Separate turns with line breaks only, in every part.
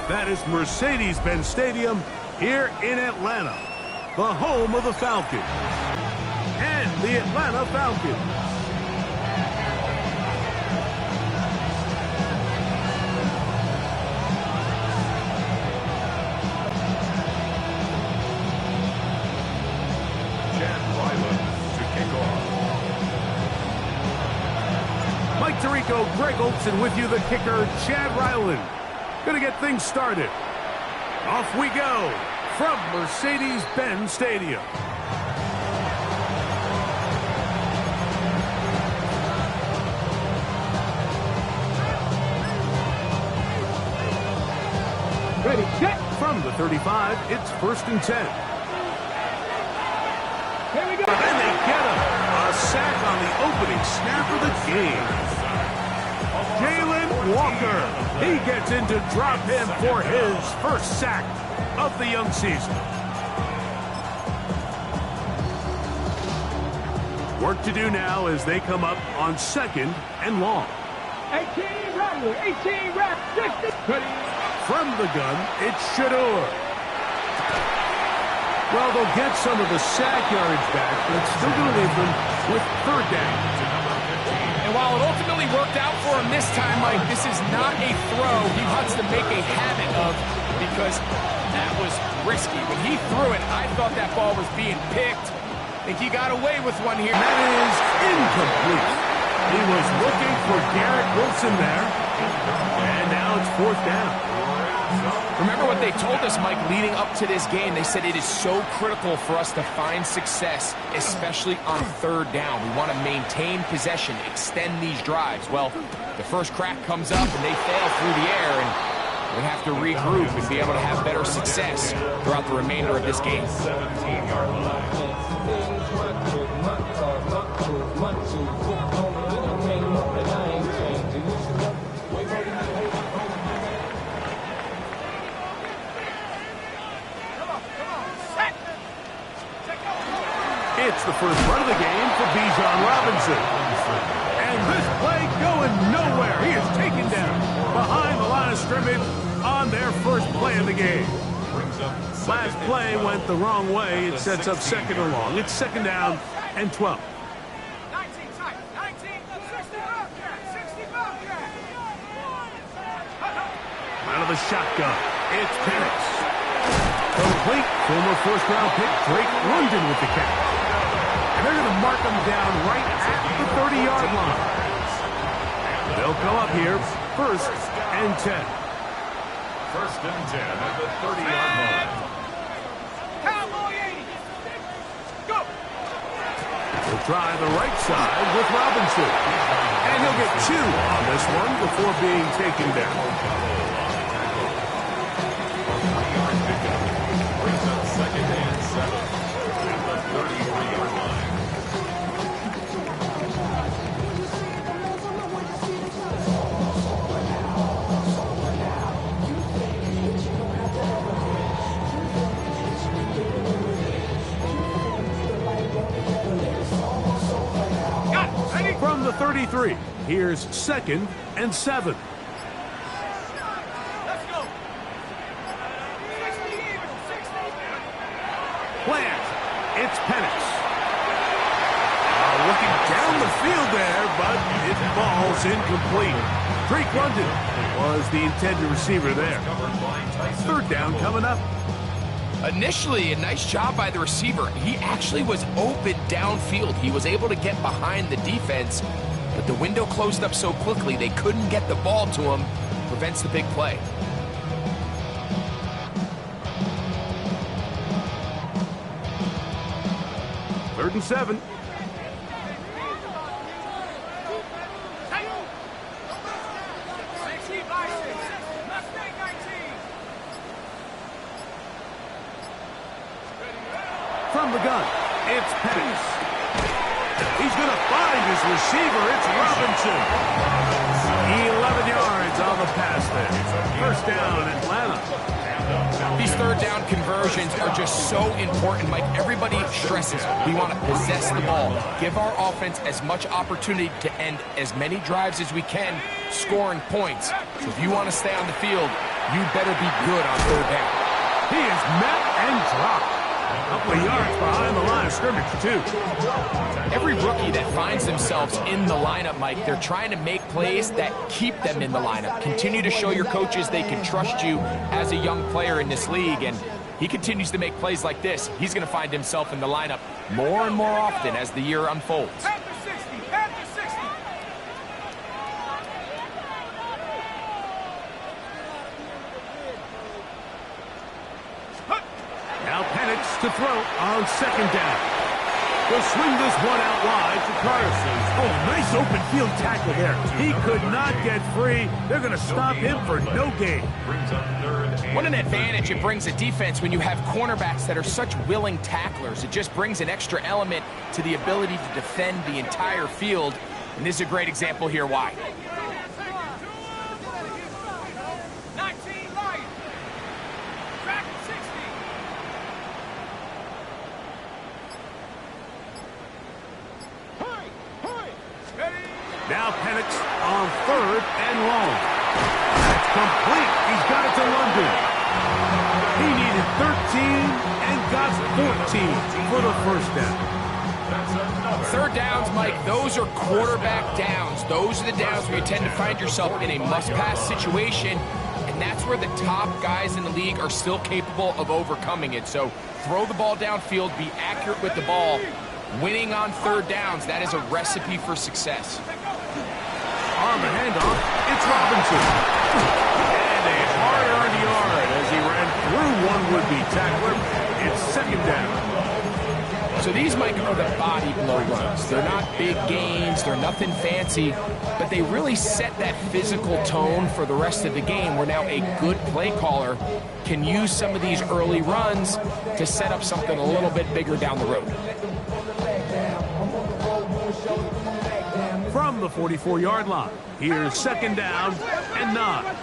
That is Mercedes-Benz Stadium here in Atlanta, the home of the Falcons and the Atlanta Falcons. Greg Olson with you, the kicker, Chad Ryland. Gonna get things started. Off we go from Mercedes-Benz Stadium. Ready, set. From the 35, it's 1st and 10.
Here we go.
And they get him. A sack on the opening snap of the game. Walker, he gets into drop him for his first sack of the young season. Work to do now as they come up on 2nd and long.
18 Rattler, 18 Rattler,
From the gun, it's Shador. Well, they'll get some of the sack yardage back, but it's still going to leave them with 3rd down.
And while it ultimately worked out for him this time, Mike, this is not a throw he wants to make a habit of because that was risky. When he threw it, I thought that ball was being picked. I think he got away with one here.
That is incomplete. He was looking for Garrett Wilson there. And now it's 4th down.
Remember what they told us, Mike, leading up to this game. They said it is so critical for us to find success, especially on 3rd down. We want to maintain possession, extend these drives. Well, the first crack comes up and they fail through the air, and we have to regroup and be able to have better success throughout the remainder of this game.
17-yard line.
It's the first run of the game for Bijan Robinson. And this play going nowhere. He is taken down behind the line of scrimmage on their first play of the game. Last play went the wrong way. It sets up 2nd and long. It's 2nd down and 12.
19, 60
Out of the shotgun, it's Penix. Complete. Former 1st-round pick Drake London with the catch. And they're going to mark him down right at the 30-yard line. They'll come up here, 1st and 10.
1st and 10 at the 30-yard line.
Cowboy 80. Go.
He'll try the right side with Robinson. And he'll get 2 on this one before being taken down.
Brings up 2nd and 7 at the 33-yard line.
From the 33, here's 2nd and 7.
Let's go. 60 even, 60.
Plant. It's Penix. Looking down the field there, but it falls incomplete. Drake London was the intended receiver there. 3rd down coming up.
Initially, a nice job by the receiver. He actually was open downfield. He was able to get behind the defense, but the window closed up so quickly they couldn't get the ball to him. Prevents the big play.
Third and 7. From the gun, it's Penix. He's going to find his receiver. It's Robinson. 11 yards on the pass there. 1st down, Atlanta.
These 3rd down conversions are just so important, Mike. Everybody stresses we want to possess the ball, give our offense as much opportunity to end as many drives as we can, scoring points. So if you want to stay on the field, you better be good on third down.
He is met and dropped. A couple of yards behind the line of scrimmage, too.
Every rookie that finds themselves in the lineup, Mike, they're trying to make plays that keep them in the lineup. Continue to show your coaches they can trust you as a young player in this league, and he continues to make plays like this. He's going to find himself in the lineup more and more often as the year unfolds.
Panther 60, Panther 60.
Now Penix to throw on second down. They'll swing this one out wide to Carson. Oh, nice open field tackle there. He could not get free. They're going to stop him for no gain.
What an advantage it brings a defense when you have cornerbacks that are such willing tacklers. It just brings an extra element to the ability to defend the entire field. And this is a great example here why.
19 Lions. Track 60.
Now Penix on third and long. That's complete. He's got it to London. He needed 13 and got 14 for the first down.
Third downs, Mike, those are quarterback downs. Those are the downs where you tend to find yourself in a must-pass situation, and that's where the top guys in the league are still capable of overcoming it. So throw the ball downfield, be accurate with the ball. Winning on third downs, that is a recipe for success.
On the handoff, it's Robinson. And a hard-earned yard as he ran through one would-be tackler. It's second down.
So these, Mike, are the body blow runs. They're not big gains, they're nothing fancy, but they really set that physical tone for the rest of the game where now a good play caller can use some of these early runs to set up something a little bit bigger down the road.
From the 44-yard line, here's second down and 9.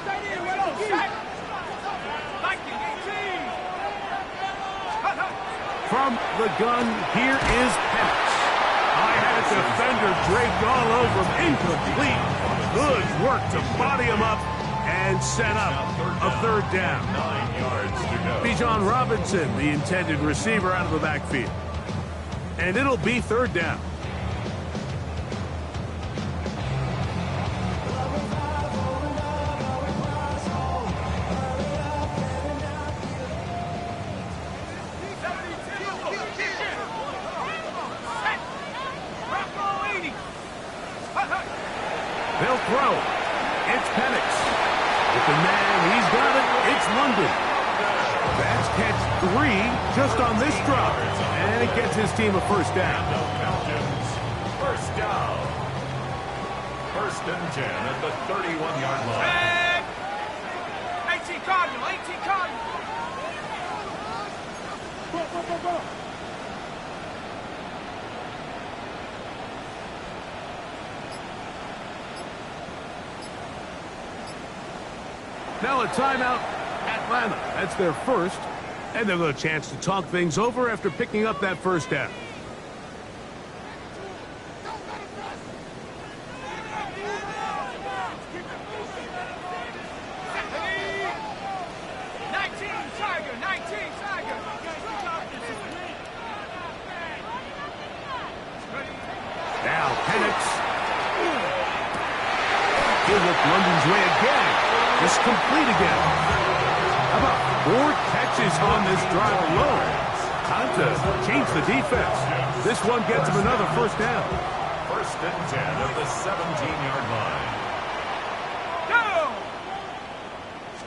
From the gun, here is Penix. I had a defender draped all over him, incomplete. Good work to body him up and set up a third down.
9 yards to go.
Bijan Robinson, the intended receiver, out of the backfield. And it'll be third down. They'll throw. It's Penix. With the man, he's got it. It's London. That's catch 3 just on this drive. And it gets his team a first down.
First down. First and 10 at the 31-yard line.
18 Cardinal, 18 Cardinal. Go.
Now a timeout, Atlanta. That's their first. And they'll get a chance to talk things over after picking up that first down. Now Penix. He'll look London's way again. Just complete again. How about 4 catches on this drive alone? Time to change the defense. This one gets him another first down.
First and 10 at the 17-yard line.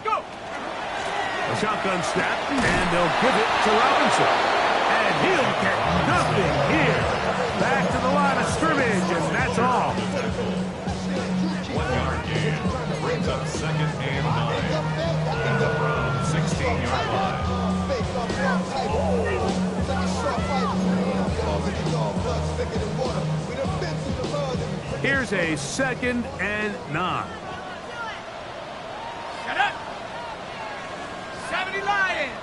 Go!
A shotgun snap, and they'll give it to Robinson. And he'll get nothing here. Back to the line of scrimmage, and that's all.
1-yard gain. Brings up second and 9. From 16-yard line.
Here's a second and 9.
Shut up! 70 Lions!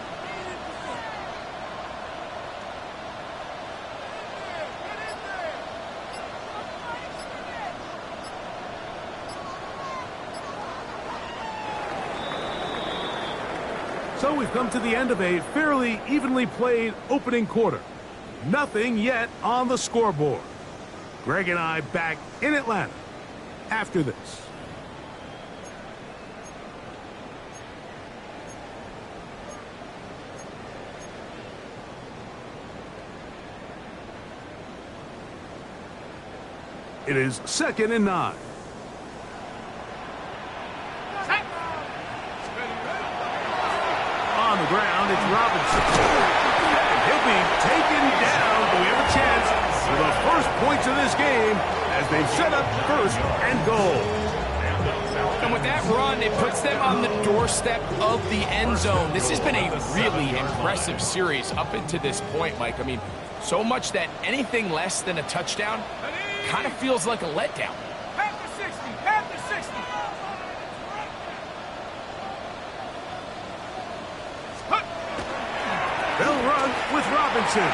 So we've come to the end of a fairly evenly played opening quarter. Nothing yet on the scoreboard. Greg and I back in Atlanta after this. It is 2nd and 9. On the ground, it's Robinson. And he'll be taken down. Do we have a chance for the first points of this game as they set up 1st and goal.
And with that run, it puts them on the doorstep of the end zone. This has been a really impressive series up until this point, Mike. I mean, so much that anything less than a touchdown kind of feels like a letdown.
Half the 60, half the 60.
They'll run with Robinson.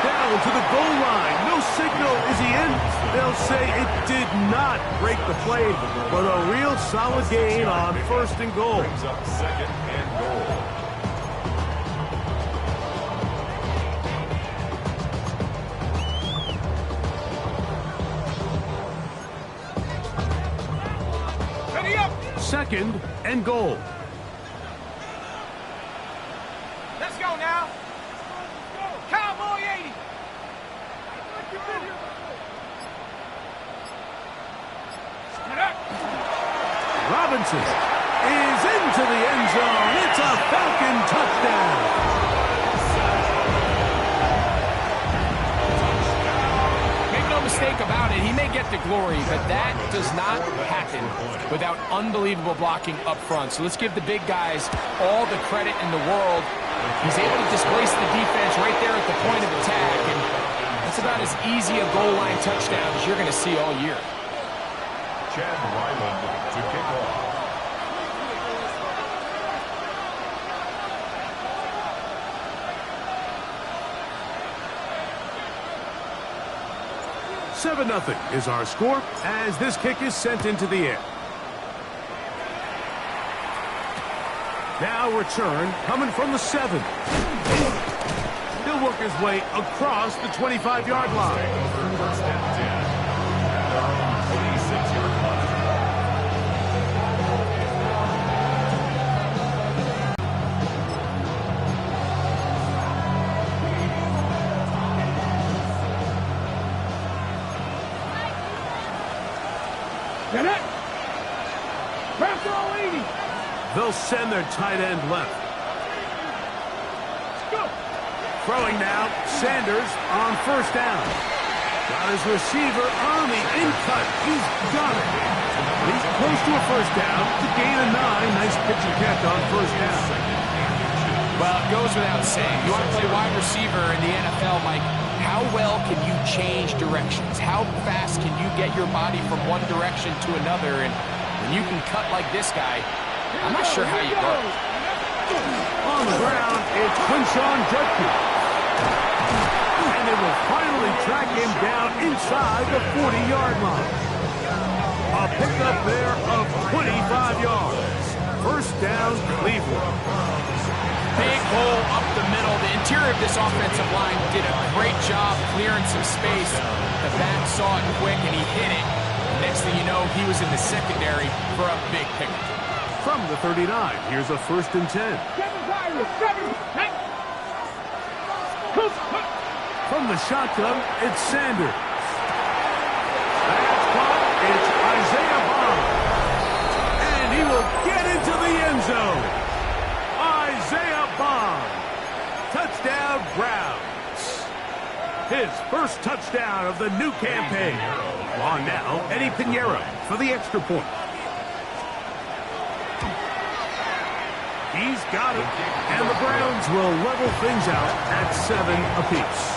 Down to the goal line. No signal. Is he in? They'll say it did not break the play, but a real solid gain on 1st and goal.
Brings up 2nd and goal.
Ready up.
2nd and goal.
Let's go now. Cowboy 80. Get up.
Robinson is into the end zone. It's a Falcon touchdown.
Make no mistake about it, he may get the glory, but that does not happen without unbelievable blocking up front. So let's give the big guys all the credit in the world. He's able to displace the defense right there at the point of attack, and that's about as easy a goal line touchdown as you're going to see all year.
Chad Ryland to kick off.
Seven 0 is our score as this kick is sent into the air. Now return coming from the 7. He'll work his way across the 25-yard line.
Over 1st and 10. At our own 26-yard line.
Get it. Press all 80.
They'll send their tight end left.
Go.
Throwing now, Sanders on 1st down. Got his receiver on the in-cut. He's got it. He's close to a 1st down to gain a 9. Nice pitch and catch on 1st down.
Well, it goes without saying. You want to play wide receiver in the NFL, Mike, how well can you change directions? How fast can you get your body from one direction to another? And when you can cut like this guy, I'm not sure how you work.
On the ground, it's Dmodirttytv. And they will finally track him down inside the 40-yard line. A pickup there of 25 yards. 1st down, Cleveland.
Big hole up the middle. The interior of this offensive line did a great job clearing some space. The back saw it quick, and he hit it. Next thing you know, he was in the secondary for a big pickup.
From the 39, here's a 1st and 10. From the shotgun, it's Sanders. That's caught. It's Isaiah Bond. And he will get into the end zone. Isaiah Bond. Touchdown, Browns. His 1st touchdown of the new campaign. On now, Eddie Pinheiro for the extra point. He's got it. And the Browns will level things out at 7 apiece.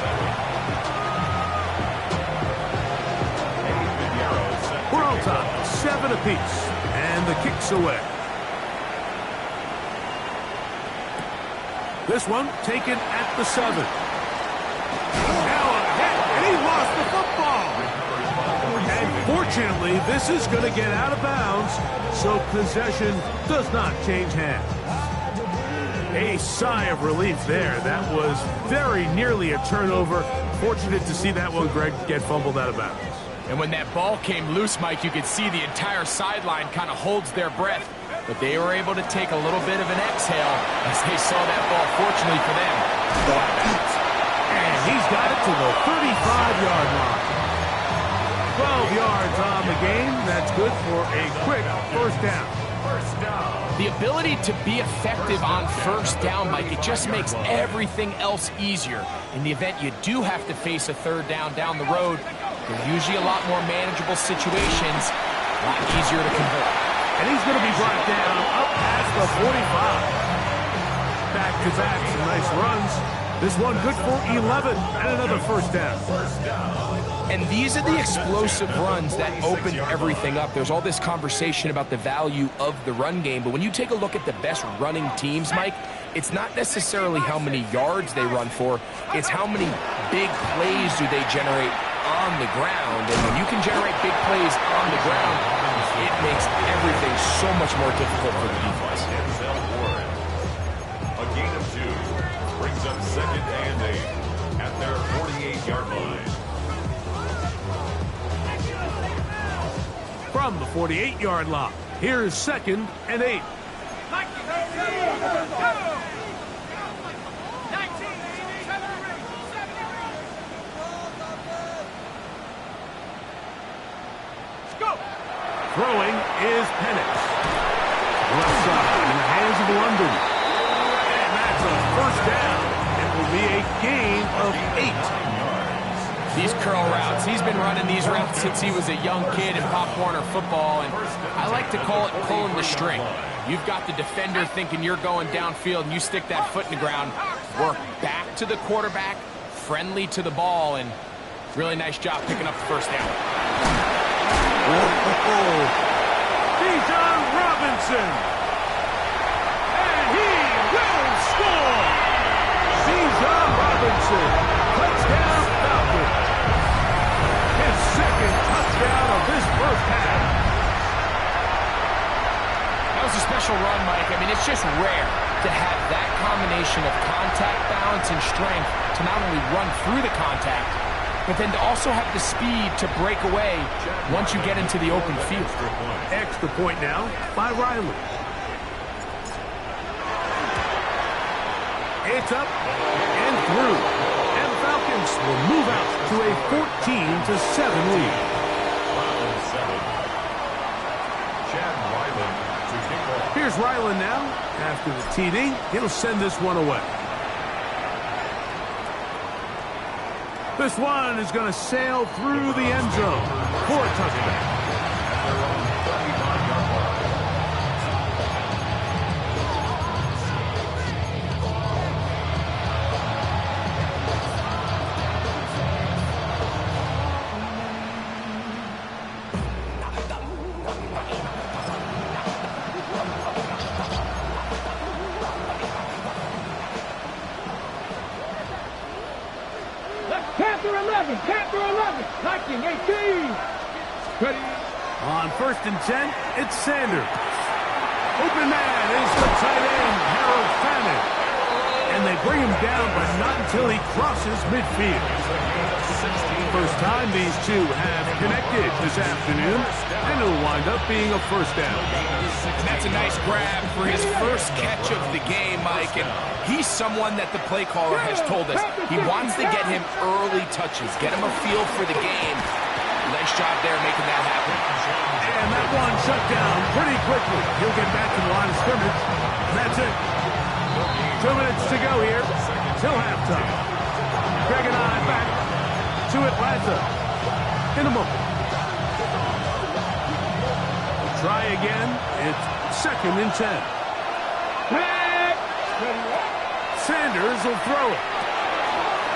We're on top, 7 apiece. And the kick's away. This one taken at the 7. Now a hit, and he lost the football. And Fortunately, this is going to get out of bounds, so possession does not change hands. A sigh of relief there. That was very nearly a turnover. Fortunate to see that one, Greg, get fumbled out of bounds.
And when that ball came loose, Mike, you could see the entire sideline kind of holds their breath. But they were able to take a little bit of an exhale as they saw that ball, fortunately for them, go out of bounds.
And he's got it to the 35-yard line. 12 yards on the game. That's good for a quick first down.
The ability to be effective on first down, Mike, it just makes everything else easier. In the event you do have to face a third down the road, they're usually a lot more manageable situations, a lot easier to convert.
And he's going to be brought down up past the 45. Back-to-back, some nice runs. This one good for 11 and another first down.
And these are the explosive runs that open everything up. There's all this conversation about the value of the run game, but when you take a look at the best running teams, Mike, it's not necessarily how many yards they run for, it's how many big plays do they generate on the ground. And when you can generate big plays on the ground, it makes everything so much more difficult for the defense.
A gain of 2 brings up 2nd and 8 at their 48-yard line.
From the 48-yard line, here's 2nd and 8. Throwing is Penix. Left side in the hands of London. And that's a first down. It will be a gain of 8.
These curl routes, he's been running these routes since he was a young kid in Pop Warner football, and I like to call it pulling the string. You've got the defender thinking you're going downfield, and you stick that foot in the ground, work back to the quarterback, friendly to the ball, and really nice job picking up the first down.
Bijan Robinson. And he will score. Bijan Robinson. Touchdown Falcons. His 2nd touchdown of this first half.
That was a special run, Mike. I mean, it's just rare to have that combination of contact, balance, and strength to not only run through the contact, but then to also have the speed to break away once you get into the open field.
Extra point now by Riley. It's up and through. And Falcons will move out to a 14-7 lead. Here's Ryland now. After the TD, he'll send this one away. This one is going to sail through the end zone for a touchdown.
Panther 11, knocking 18. Ready.
On 1st and 10, it's Sanders. Open man is the tight end, Harold Fannin. And they bring him down, but not until he crosses midfield. First time these two have connected this afternoon, and it'll wind up being a first down.
And that's a nice grab for his first catch of the game, Mike. And he's someone that the play caller has told us he wants to get him early touches, get him a feel for the game. Nice job there making that happen.
And that one shut down pretty quickly. He'll get back to the line of scrimmage. And that's it. 2 minutes to go here till halftime. Greg and I back to Atlanta in a moment. Try again. It's 2nd and 10. Sanders will throw it.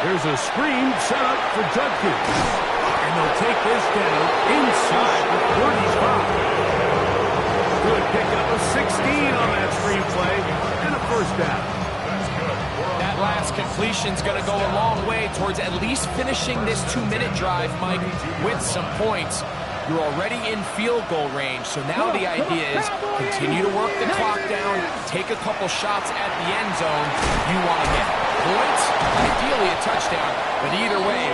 There's a screen set up for Judkins. And they'll take this down inside the 45. Good pickup of 16 on that screen play and a first down.
That last completion's going to go a long way towards at least finishing this 2-minute drive, Mike, with some points. You're already in field goal range, so now the idea is continue to work the clock down, take a couple shots at the end zone. You want to get points, ideally a touchdown, but either way,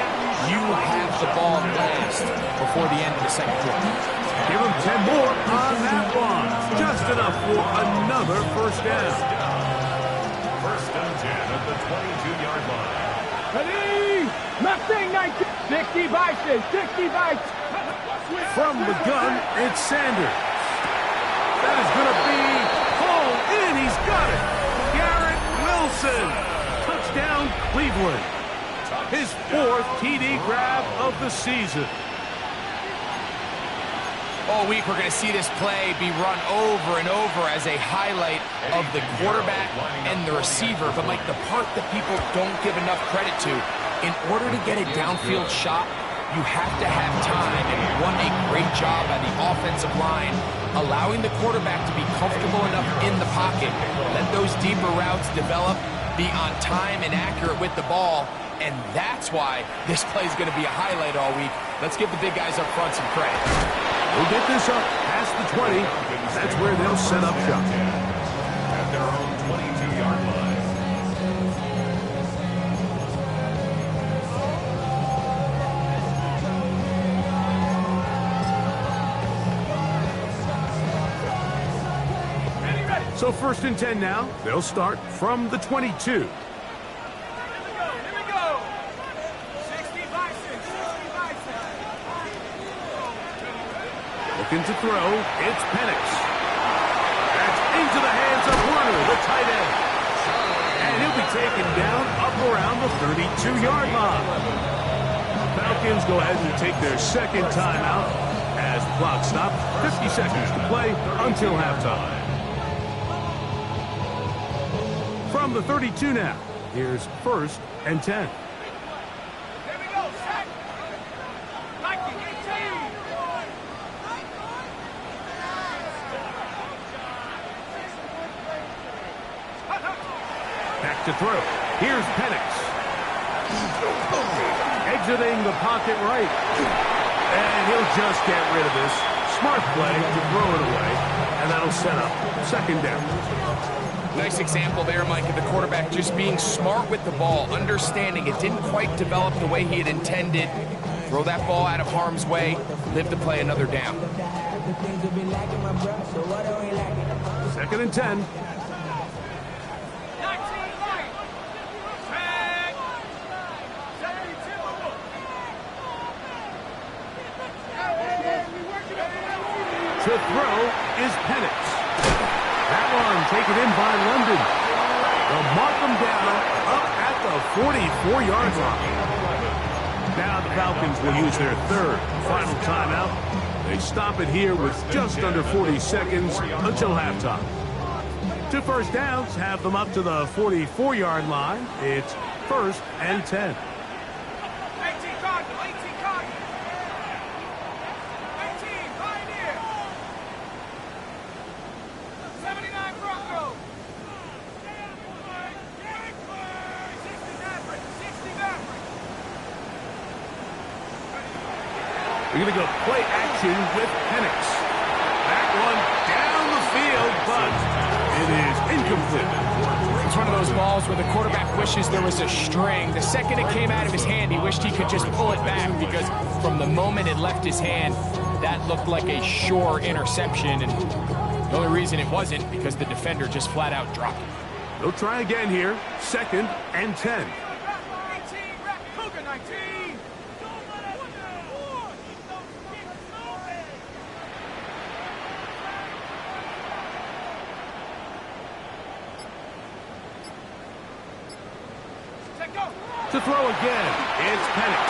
you have the ball last before the end of the second quarter.
Give him 10 more on that one. Just enough for another first down.
First and 10 at the 22-yard line.
Ready? Mustang 19. 60 Bison. 60 Bison.
From the gun, it's Sanders. That is going to be pulled in. He's got it. Garrett Wilson. Touchdown, Cleveland. His 4th TD grab of the season.
All week, we're going to see this play be run over and over as a highlight of the quarterback and the receiver. But, Mike, the part that people don't give enough credit to, in order to get a downfield shot, you have to have time. And what a great job by the offensive line, allowing the quarterback to be comfortable enough in the pocket, let those deeper routes develop, be on time and accurate with the ball. And that's why this play is going to be a highlight all week. Let's give the big guys up front some credit.
We'll get this up past the 20. That's where they'll set up shop.
At their own 22-yard line.
So first and 10 now. They'll start from the 22. Looking to throw, it's Penix. That's into the hands of Warner, the tight end. And he'll be taken down up around the 32-yard line. Falcons go ahead and take their second timeout as the clock stops. 50 seconds to play until halftime. From the 32 now, here's first and 10. Back to throw. Here's Penix. Exiting the pocket right. And he'll just get rid of this. Smart play to throw it away. And that'll set up second down.
Nice example there, Mike, of the quarterback just being smart with the ball, understanding it didn't quite develop the way he had intended. Throw that ball out of harm's way, live to play another down.
Second and 10. To throw is Penix. That one taken in by London. They'll mark them down up at the 44-yard line. Now the Falcons will use their third final timeout. They stop it here with just under 40 seconds until halftime. 2 first downs have them up to the 44-yard line. It's first and 10. We're going to go play action with Penix. That one down the field, but it is incomplete.
It's one of those balls where the quarterback wishes there was a string. The second it came out of his hand, he wished he could just pull it back because from the moment it left his hand, that looked like a sure interception. And the only reason it wasn't because the defender just flat out dropped it.
They'll try again here. Second and 10. To throw again, it's Penix.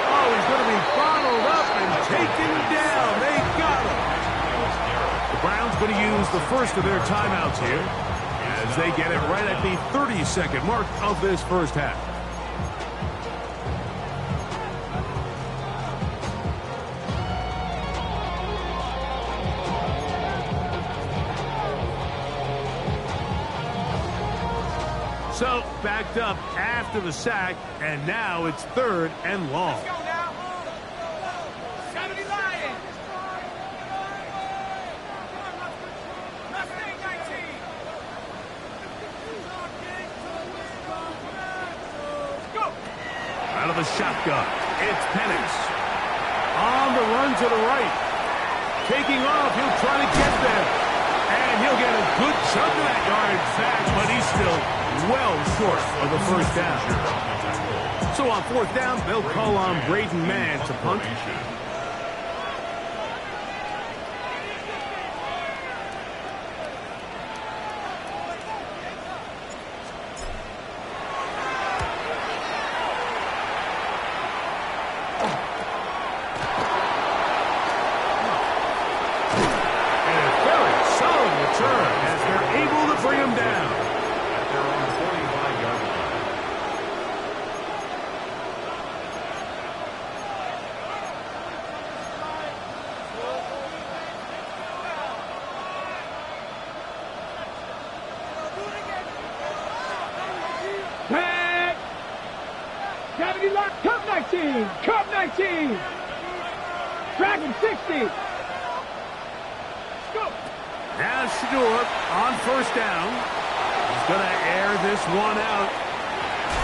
Oh, he's going to be bottled up and taken down. They got him. The Browns going to use the first of their timeouts here as they get it right at the 30-second mark of this first half. So, backed up after the sack, and now it's third and long.
Let's go now. 79.
out of the shotgun. It's Penix. On the run to the right. Taking off, he'll try to get there. And he'll get a good chunk of that yardage back, but he's still well short of the first down. So on fourth down, they'll call on Braden Mann to punt.
Cup 19! Cup 19! Dragon 60! Go!
Now Shador on first down. He's going to air this one out.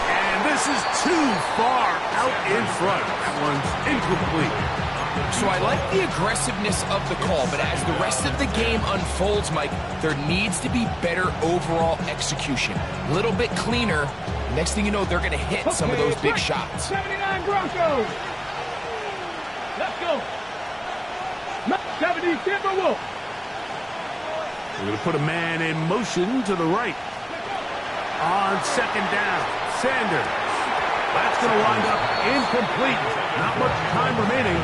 And this is too far out in front. That one's incomplete.
So I like the aggressiveness of the call, but as the rest of the game unfolds, Mike, there needs to be better overall execution. A little bit cleaner. Next thing you know, they're going to hit some of those big shots.
79 Broncos. Let's go. 70 Timberwolves.
We're going to put a man in motion to the right. On second down, Sanders. That's going to wind up incomplete. Not much time remaining.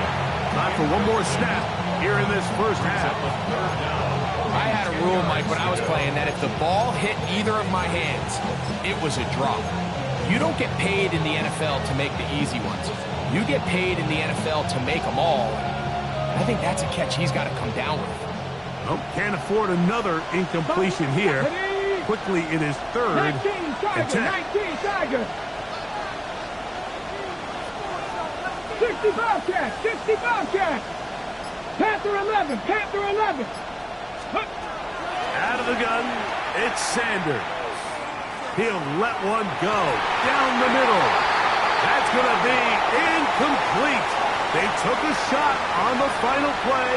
Time for one more snap here in this first half.
I had a rule, Mike, when I was playing that if the ball hit either of my hands, it was a drop. You don't get paid in the NFL to make the easy ones. You get paid in the NFL to make them all. I think that's a catch he's got to come down with.
Oh, can't afford another incompletion here. Quickly, it is third
19
and 10.
19 Tiger. 60 Bobcat. 60 Bobcat. Panther 11. Panther 11.
Out of the gun, it's Sanders. He'll let one go down the middle. That's going to be incomplete. They took a shot on the final play.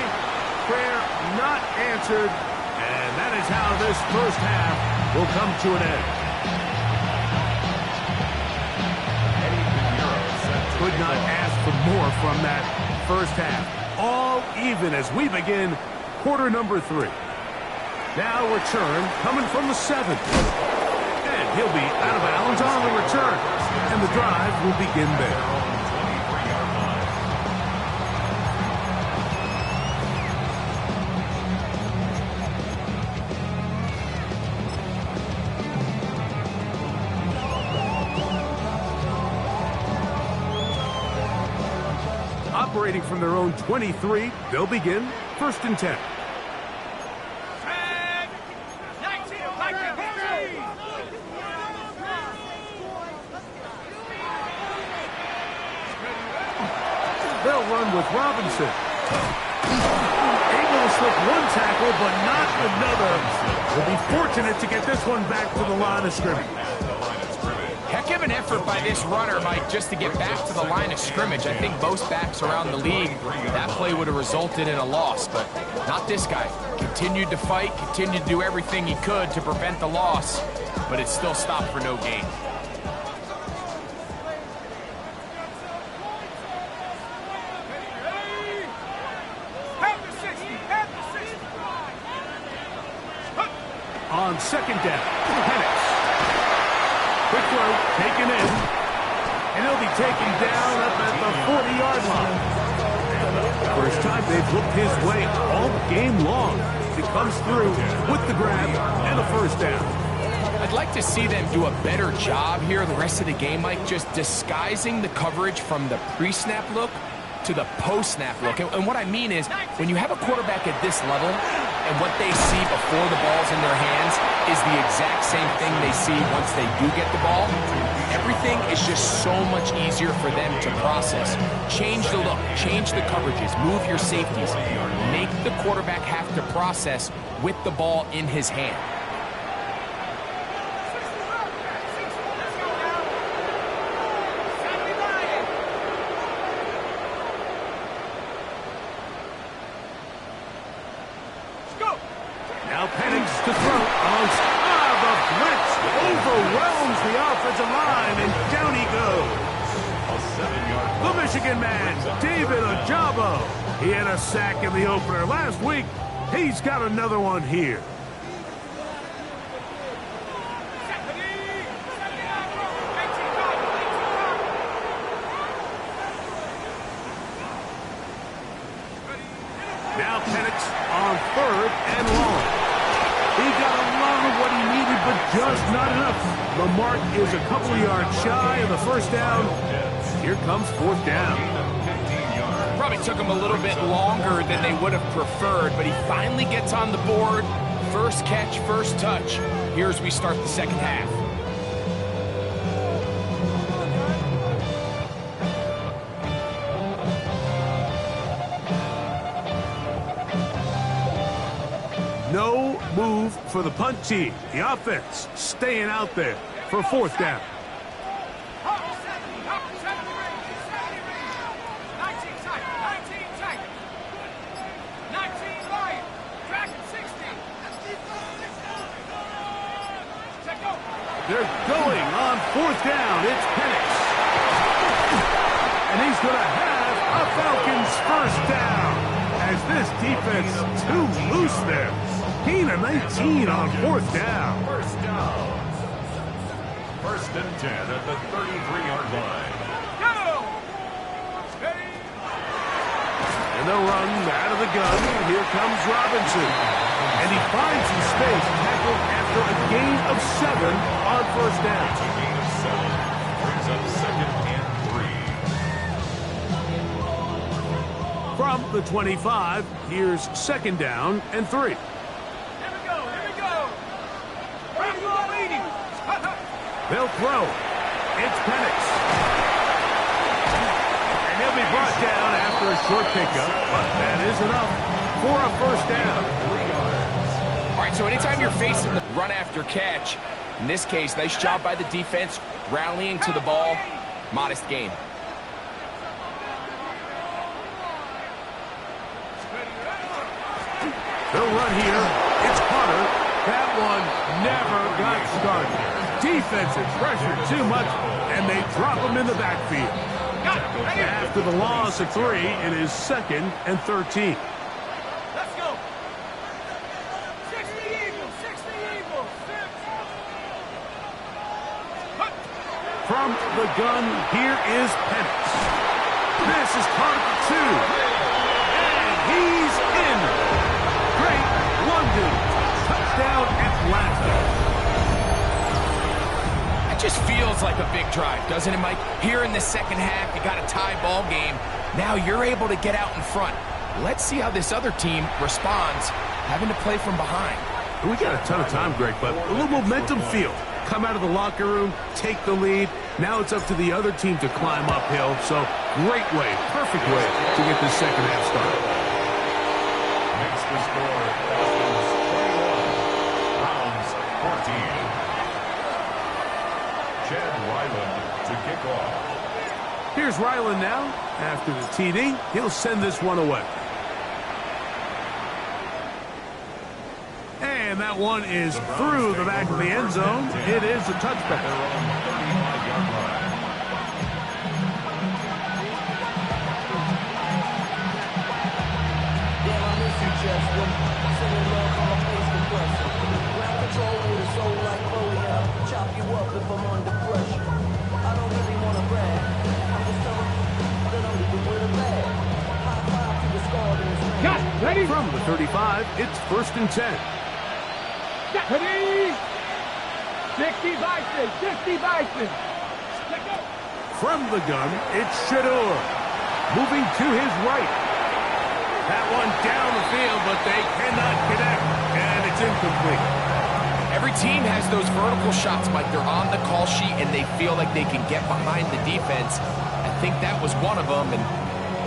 Prayer not answered. And that is how this first half will come to an end. Could not ask for more from that first half. All even as we begin quarter number 3. Now return coming from the 7th. And he'll be out of bounds on the return. And the drive will begin there. Operating from their own 23, they'll begin 1st and 10. They'll run with Robinson. Able to slip one tackle, but not another. Will be fortunate to get this one back to the line of scrimmage.
Heck of an effort by this runner, Mike, just to get back to the line of scrimmage. I think most backs around the league, that play would have resulted in a loss, but not this guy. Continued to fight, continued to do everything he could to prevent the loss, but it still stopped for no gain.
On second down, Penix. Quick throw, taken in. And he'll be taken down up at the 40-yard line. First time they've looked his way all game long. He comes through with the grab and a first down.
I'd like to see them do a better job here the rest of the game, Mike, just disguising the coverage from the pre-snap look to the post-snap look. And what I mean is, when you have a quarterback at this level, and what they see before the ball's in their hands is the exact same thing they see once they do get the ball, everything is just so much easier for them to process. Change the look, change the coverages, move your safeties. Make the quarterback have to process with the ball in his hand.
Now Penix to throw. The blitz overwhelms the offensive line, and down he goes.
A 7-yard.
The Michigan man, David Ojabo. He had a sack in the opener last week. He's got another one here. Now Penix on 3rd and long. He got a lot of what he needed, but just not enough. The mark is a couple yards shy of the first down. Here comes 4th down.
Probably took him a little bit longer than they would have preferred, but he finally gets on the board. First catch, first touch. Here as we start the second half.
No move for the punt team. The offense staying out there for 4th down. They're going on 4th down. It's Penix. And he's going to have a Falcons first down. As this defense too loose there. Gain of 19 on 4th down.
First down. 1st and 10 at the 33-yard line.
And they'll run out of the gun. Here comes Robinson. And he finds some space, tackled after a gain of 7 on 1st down.
A gain of 7 brings up 2nd and 3.
From the 25, here's 2nd down and 3.
Here we go. Bring the leading.
They'll throw. It's Penix. And he'll be brought down after a short pickup, but that is enough for a first down.
All right, so anytime you're facing the run after catch, in this case, nice job by the defense, rallying to the ball, modest gain.
They'll run here. It's Carter. That one never got started. Defensive pressure too much, and they drop him in the backfield. After the loss of 3, it is 2nd and 13.
Let's go. 60 Eagles.
From the gun, here is Penix. This is caught for 2. And he's in. Great London. Touchdown Atlanta.
It just feels like a big drive, doesn't it, Mike? Here in the second half, you got a tie ball game. Now you're able to get out in front. Let's see how this other team responds, having to play from behind.
We got a ton of time, Greg, but a little momentum field. Come out of the locker room, take the lead. Now it's up to the other team to climb uphill. So great way, perfect way to get this second half started.
Makes the score. Falcons 21. Browns 14. Chad Ryland to kick off.
Here's Ryland now. After the TD, he'll send this one away. And that one is through the back of the end zone. It is a touchback.
They're on the 35-yard line.
Damn, I miss you, Chester. Sending love from a face compressor. Ground control with a soul like Chloe. Chop you up if I'm under pressure. I don't really want to brag. I'm just telling you that I'm leaving with a bag. High five to the squad in this ring.
Got ready.
From the 35, it's 1st and 10.
Ready. 60 Bison. Let go.
From the gun, it's Shador. Moving to his right. That one down the field, but they cannot connect. And it's incomplete.
Every team has those vertical shots, Mike. They're on the call sheet, and they feel like they can get behind the defense. I think that was one of them, and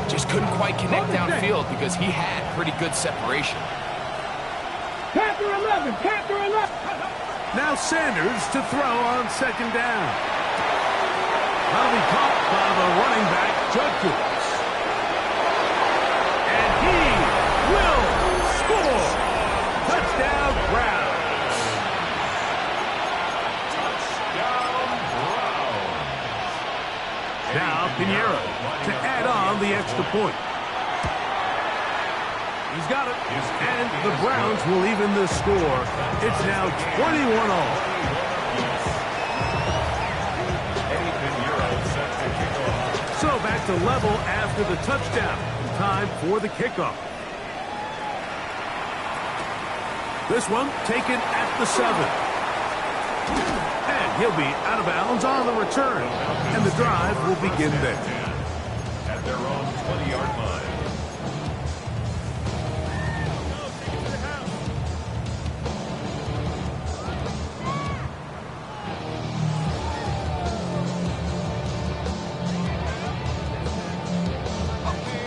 just couldn't quite connect downfield because he had pretty good separation.
Panther 11.
Now Sanders to throw on 2nd down. That'll be caught by the running back, Judkins. And he will score. Touchdown, the extra point. He's got it. And the Browns will even the score. It's now 21-all. So back to level after the touchdown. Time for the kickoff. This one taken at the 7. And he'll be out of bounds on the return. And the drive will begin there.
At their own 20-yard line.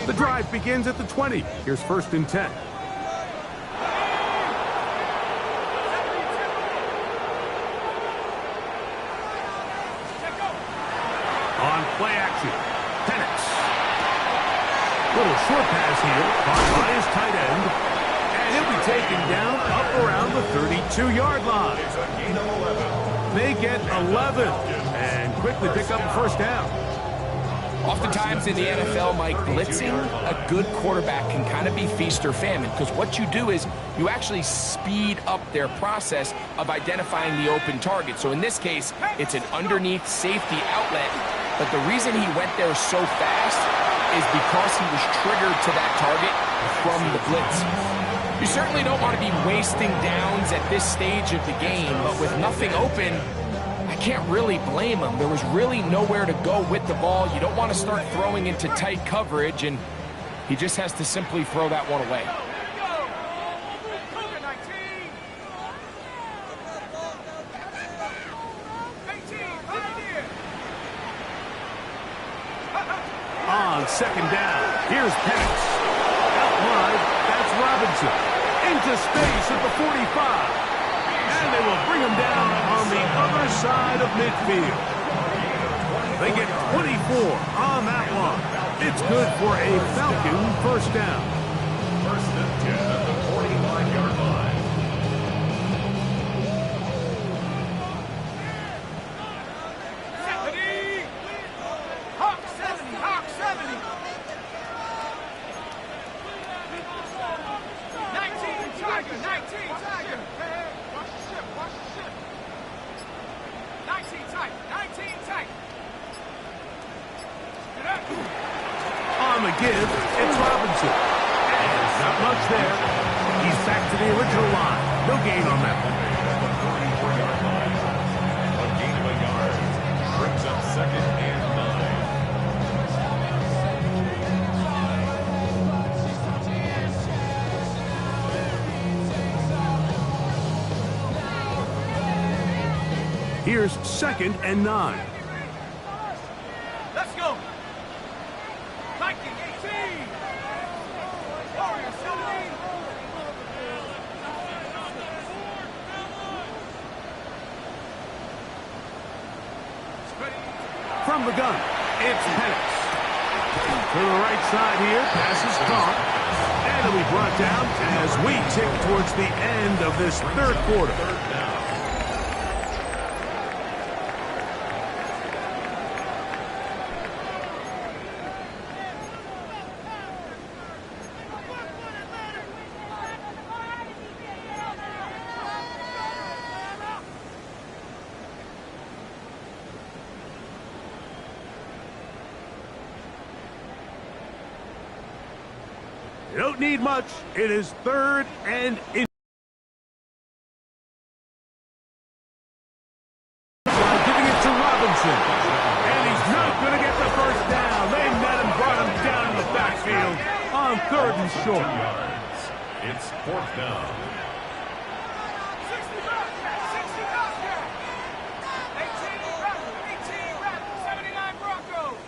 The drive begins at the 20. Here's 1st and 10. On play action, Penix. Little short pass here, caught by his tight end. And he'll be taken down up around the 32-yard line. They get 11 and quickly pick up a 1st down.
Oftentimes in the NFL, Mike, blitzing a good quarterback can kind of be feast or famine, because what you do is you actually speed up their process of identifying the open target. So in this case, it's an underneath safety outlet, but the reason he went there so fast is because he was triggered to that target from the blitz. You certainly don't want to be wasting downs at this stage of the game, but with nothing open, I can't really blame him. There was really nowhere to go with the ball. You don't want to start throwing into tight coverage, and he just has to simply throw that one away.
On 2nd down, here's Penix. Out wide, that's Robinson. Into space at the 45. And they will bring him down on the other side of midfield. They get 24 on that one. It's good for a Falcon 1st down.
1st and 10 at the 45-yard line.
Hawk 70, Hawk 70. 19, Tiger, 19, Tiger. Watch the ship, watch the ship. 19 tight, 19 tight.
On the give, it's Robinson. And not much there. He's back to the original line. No gain on that one.
A gain of a yard. Brings up 2nd and 9.
Here's 2nd and 9.
Let's go. Viking 18. Warrior 17.
From the gun, it's Penix. To the right side here, pass is caught. And it'll be brought down as we tick towards the end of this 3rd quarter. You don't need much. It is 3rd and in. Giving it to Robinson. And he's not going to get the 1st down. They met him, brought him down in the backfield on 3rd and short.
It's 4th down.
60 Bobcat. 18 Raptors. 79 Broncos.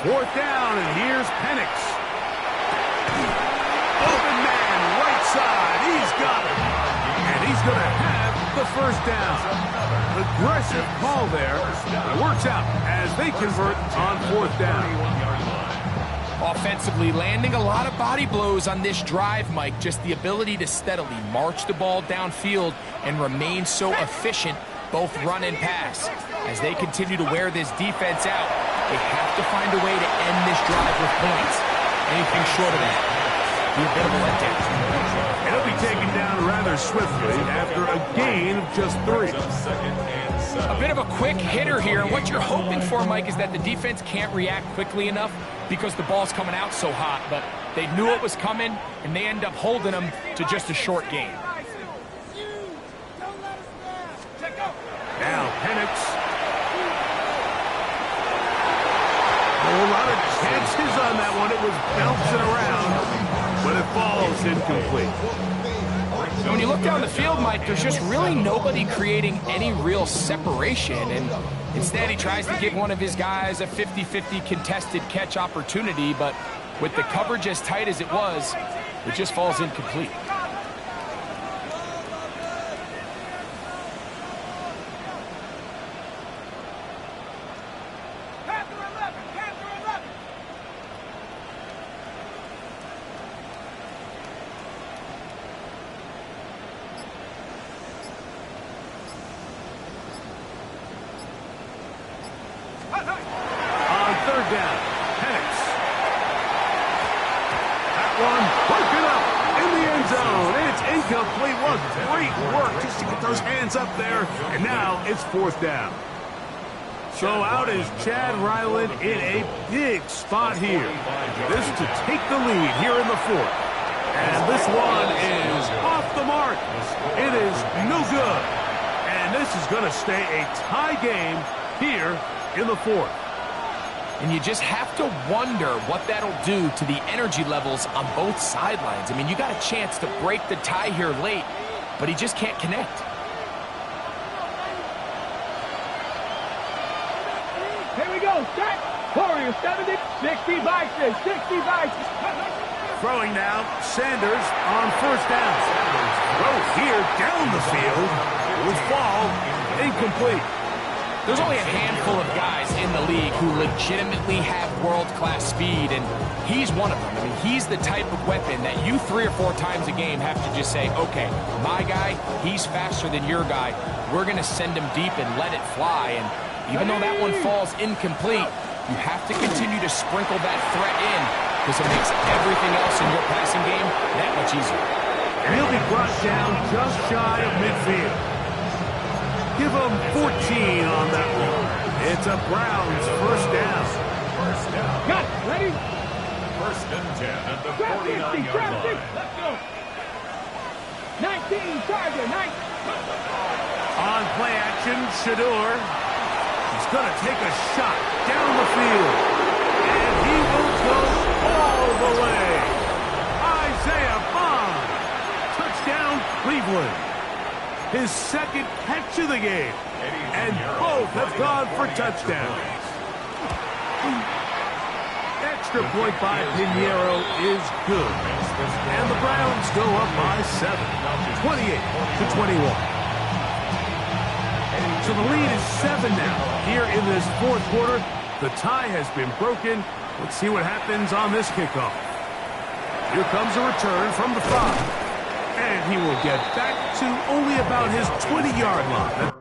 Fourth down, and here's Penix. Open man, right side. He's got it. And he's going to have the 1st down. Aggressive call there. It works out as they convert on 4th down.
Offensively, landing a lot of body blows on this drive, Mike. Just the ability to steadily march the ball downfield and remain so efficient, both run and pass. As they continue to wear this defense out, they have to find a way to end this drive with points. Anything short of that, be a bit of a letdown.
And he'll be taken down rather swiftly after a gain of just 3.
A bit of a quick hitter here. What you're hoping for, Mike, is that the defense can't react quickly enough because the ball's coming out so hot. But they knew it was coming, and they end up holding them to just a short gain.
Now Penix. A lot of chances on that one. It was bouncing around, but it falls incomplete.
And when you look down the field, Mike, there's just really nobody creating any real separation. And instead, he tries to give one of his guys a 50-50 contested catch opportunity. But with the coverage as tight as it was, it just falls incomplete.
On third down, Penix. That one broken up in the end zone. It's incomplete. What great work just to get those hands up there. And now it's fourth down. So out is Chad Ryland in a big spot here. This to take the lead here in the fourth. And this one is off the mark. It is no good. And this is going to stay a tie game here in the fourth.
And you just have to wonder what that'll do to the energy levels on both sidelines. I mean, you got a chance to break the tie here late, but he just can't connect.
Here we go. Set. Warriors 70, 60 Vices, 60 Vices.
Throwing now, Sanders on first down. Throw here down the field. Will fall incomplete.
There's only a handful of guys in the league who legitimately have world-class speed, and he's one of them. I mean, he's the type of weapon that you 3 or 4 times a game have to just say, okay, my guy, he's faster than your guy. We're going to send him deep and let it fly. And even though that one falls incomplete, you have to continue to sprinkle that threat in because it makes everything else in your passing game that much easier.
And he'll be brought down just shy of midfield. Give him 14 on that one. It's a Browns first down.
Got it. Ready?
First and 10 at the
Grab 50,
49-yard
grab 50.
line.
Let's go. 19, target, 19.
On play action, Shador. He's going to take a shot down the field. And he will go all the way. Isaiah Bond. Touchdown, Cleveland. His second catch of the game. And both have gone for touchdowns. Extra point by Pinheiro is good. And the Browns go up by 7, 28-21. So the lead is 7 now. Here in this fourth quarter, the tie has been broken. Let's see what happens on this kickoff. Here comes a return from the 5. And he will get back to only about his 20-yard line.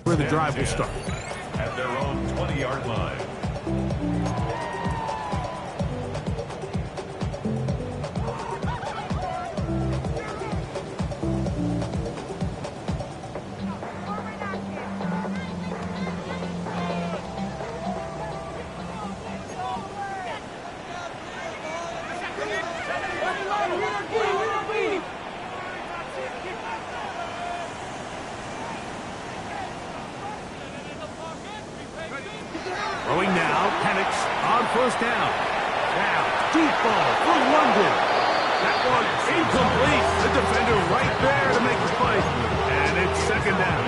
Where the drive will start.
At their own 20-yard line.
Throwing now, Penix on first down. Now, deep ball for London. That one incomplete. The defender right there to make the play. And it's second down.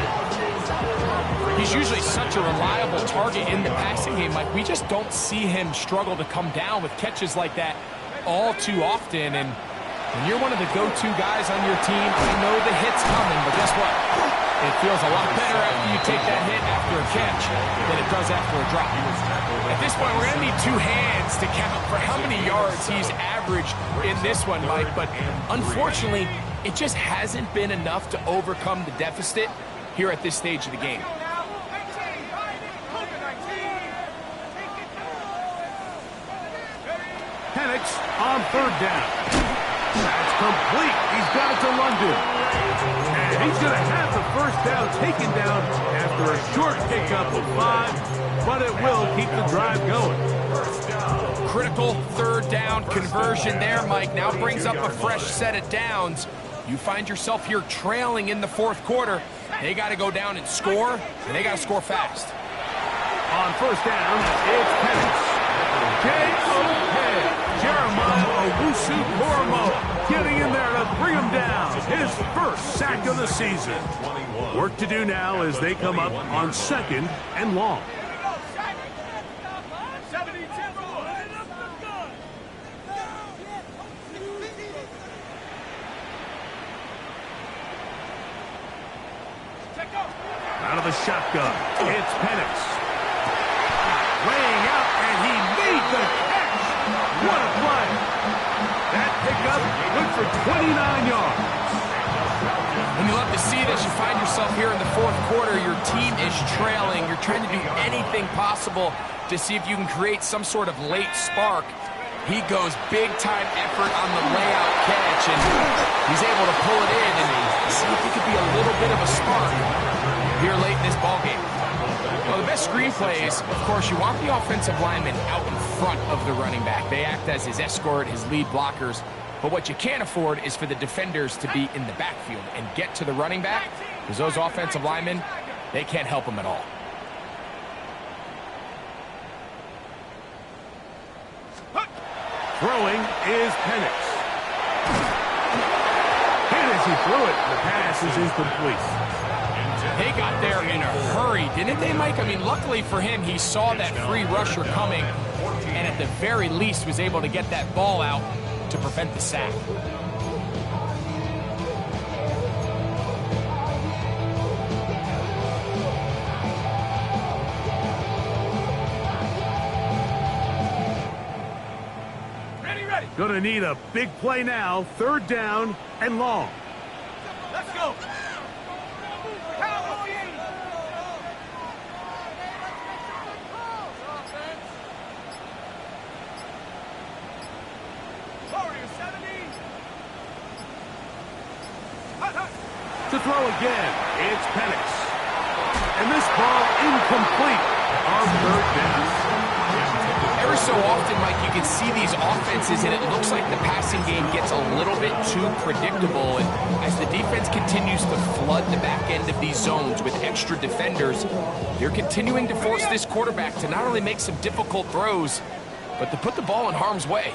He's usually such a reliable target in the passing game. Like, we just don't see him struggle to come down with catches like that all too often. And when you're one of the go-to guys on your team, I know the hit's coming, but guess what? It feels a lot better after you take that hit after a catch than it does after a drop. At this point, we're going to need two hands to count for how many yards he's averaged in this one, Mike. But unfortunately, it just hasn't been enough to overcome the deficit here at this stage of the game.
Penix on third down. That's complete. He's got it to London. And he's going to have the first down taken down after a short pickup of 5, but it will keep the drive going.
Critical third down conversion there, Mike. Now brings up a fresh set of downs. You find yourself here trailing in the fourth quarter. They got to go down and score, and they got to score fast.
On first down, it's Penix. J.O.K. Jeremiah Owusu-Koromo getting in there to bring him down. His first sack of the season. Work to do now as they come up on second and long. Out of the shotgun, it's Penix. Laying out, and he made the catch. What a play. That pickup went for 29 yards.
And you love to see this. You find yourself here in the fourth quarter. Your team is trailing. You're trying to do anything possible to see if you can create some sort of late spark. He goes big-time effort on the layout catch, and he's able to pull it in and see if it could be a little bit of a spark here late in this ballgame. Well, the best screenplays, of course, you want the offensive lineman out in front of the running back. They act as his escort, his lead blockers. But what you can't afford is for the defenders to be in the backfield and get to the running back, because those offensive linemen, they can't help him at all.
Throwing is Penix. And as he threw it, the pass is incomplete.
They got there in a hurry, didn't they, Mike? I mean, luckily for him, he saw that free rusher coming and at the very least was able to get that ball out to prevent the sack.
Ready.
Gonna need a big play now. Third down and long.
Let's go.
To throw again, it's Penix. And this ball incomplete on third down.
Every so often, Mike, you can see these offenses, and it looks like the passing game gets a little bit too predictable. And as the defense continues to flood the back end of these zones with extra defenders, they're continuing to force this quarterback to not only make some difficult throws, but to put the ball in harm's way.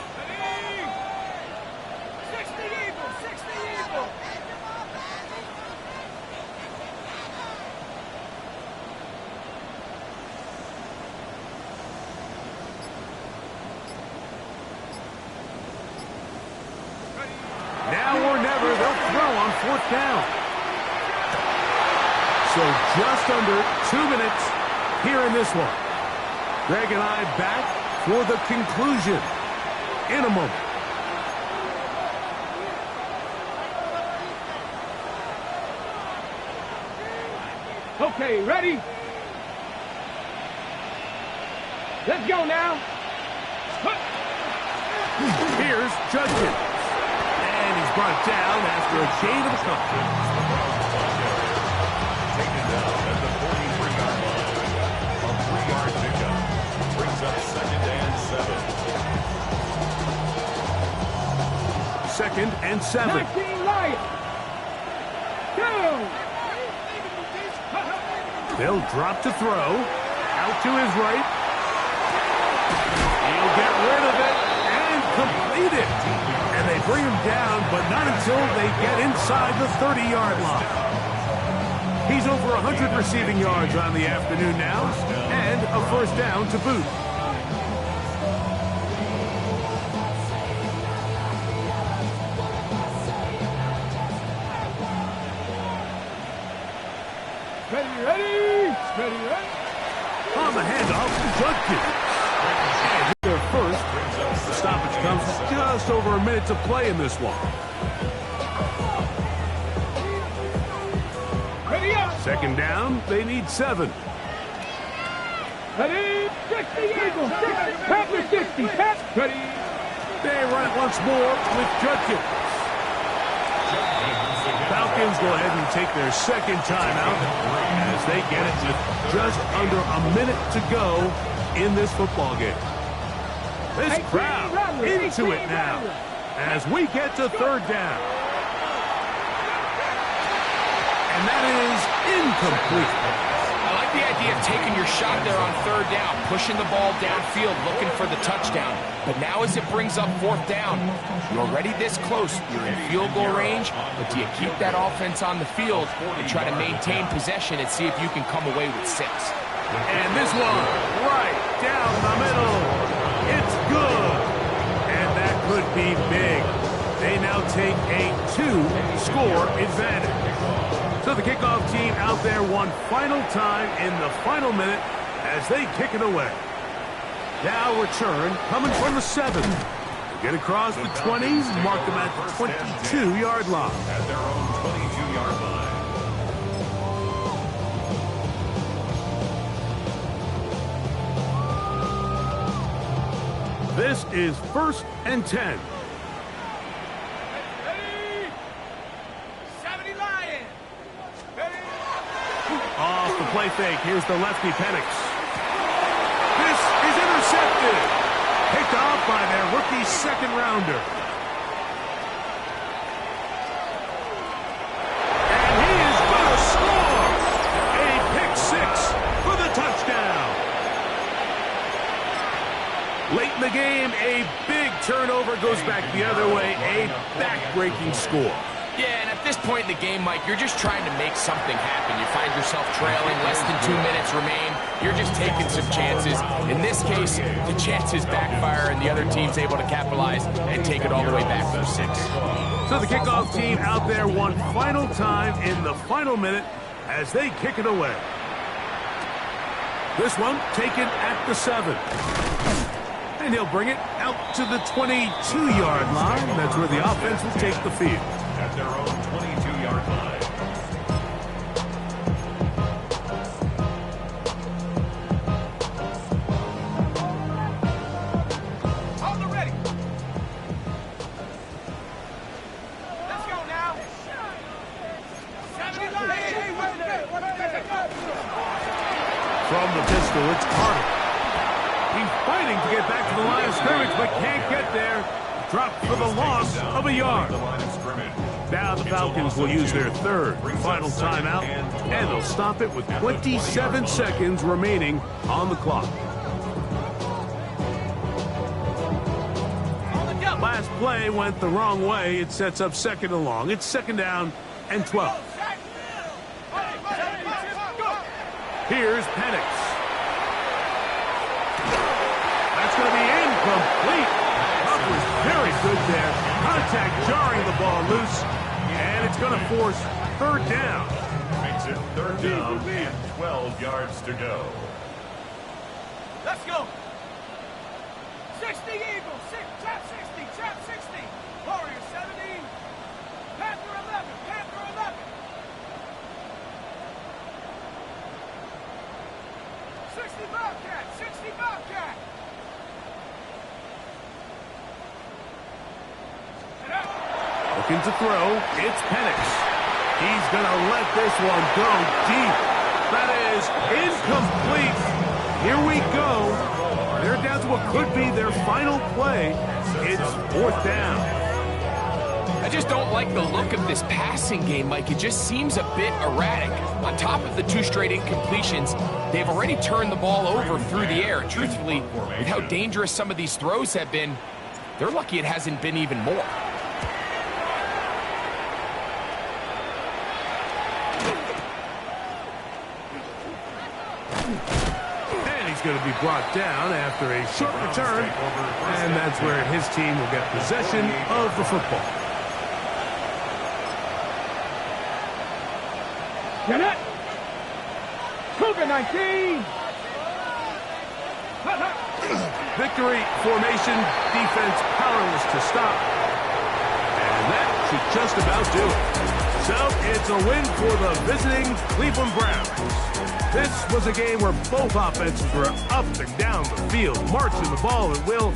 Now or never, they'll throw on fourth down. So just under 2 minutes here in this one. Greg and I back for the conclusion in a moment.
Okay, ready? Let's go now.
Here's Judkins. And he's brought down after a gain of a couple.
Taken down at the 43-yard line. A 3-yard pickup brings up second and 7.
2nd and 7.
19 Lions. Go.
They'll drop to throw. Out to his right. He'll get rid of it and complete it. And they bring him down, but not until they get inside the 30-yard line. He's over 100 receiving yards on the afternoon now, and a first down to boot.
Ready.
On the handoff to Judkins. And their first. The stoppage comes just over a minute to play in this one.
Ready up.
Second down, they need 7.
Ready. 60 Eagles. 60. Panther 60. Ready.
They run it once more with Judkins. Falcons go ahead and take their second timeout as they get it with just under a minute to go in this football game. This crowd into it now as we get to third down. And that is incomplete.
I like the idea of taking your shot there on third down, pushing the ball downfield, looking for the touchdown. But now as it brings up fourth down, you're already this close. You're in field goal range, but do you keep that offense on the field and try to maintain possession and see if you can come away with 6?
And this one right down the middle. It's good. And that could be big. They now take a 2-score advantage. So the kickoff team out there one final time in the final minute as they kick it away. Now return coming from the 7. Get across the 20, mark them at the 22-yard line.
At their own 22-yard line.
This is 1st and 10. Off the play fake, here's the lefty Penix. This is intercepted. Picked off by their rookie second rounder. And he is going to score. A pick 6 for the touchdown. Late in the game, a big turnover goes back the other way. A back-breaking score.
Yeah, and at this point in the game, Mike, you're just trying to make something happen. You find yourself trailing, less than 2 minutes remain. You're just taking some chances. In this case, the chances backfire, and the other team's able to capitalize and take it all the way back for 6.
So the kickoff team out there one final time in the final minute as they kick it away. This one taken at the 7. And he'll bring it out to the 22-yard line. That's where the offense will take the field.
At their own 22-yard line.
Hold it ready. Let's go now. 70
From the pistol, it's Carter. He's fighting to get back to the line of scrimmage, but can't get there. Dropped for the loss of a yard. Now the Falcons will use their third final timeout, and they'll stop it with 27 seconds remaining on the clock. Last play went the wrong way. It sets up second and long. It's second down and 12. Here's Penix. That's going to be incomplete. Huff was very good there. Contact jarring the ball loose. And it's going to force third down.
Makes it third down and 12 yards to go.
Let's go. 60 Eagles, trap 60, trap 60. Warrior 70, Panther 11, Panther 11. 60 Bobcat, 60 Bobcat.
Looking to throw, it's Penix. He's going to let this one go deep. That is incomplete. Here we go. They're down to what could be their final play. It's fourth down.
I just don't like the look of this passing game, Mike. It just seems a bit erratic. On top of the 2 straight incompletions, they've already turned the ball over through the air. Truthfully, with how dangerous some of these throws have been, they're lucky it hasn't been even more.
And he's going to be brought down after a short return, and that's where his team will get possession of the football.
Get it! Cougar 19!
Victory formation, defense powerless to stop. And that should just about do it. So it's a win for the visiting Cleveland Browns. This was a game where both offenses were up and down the field, marching the ball at will.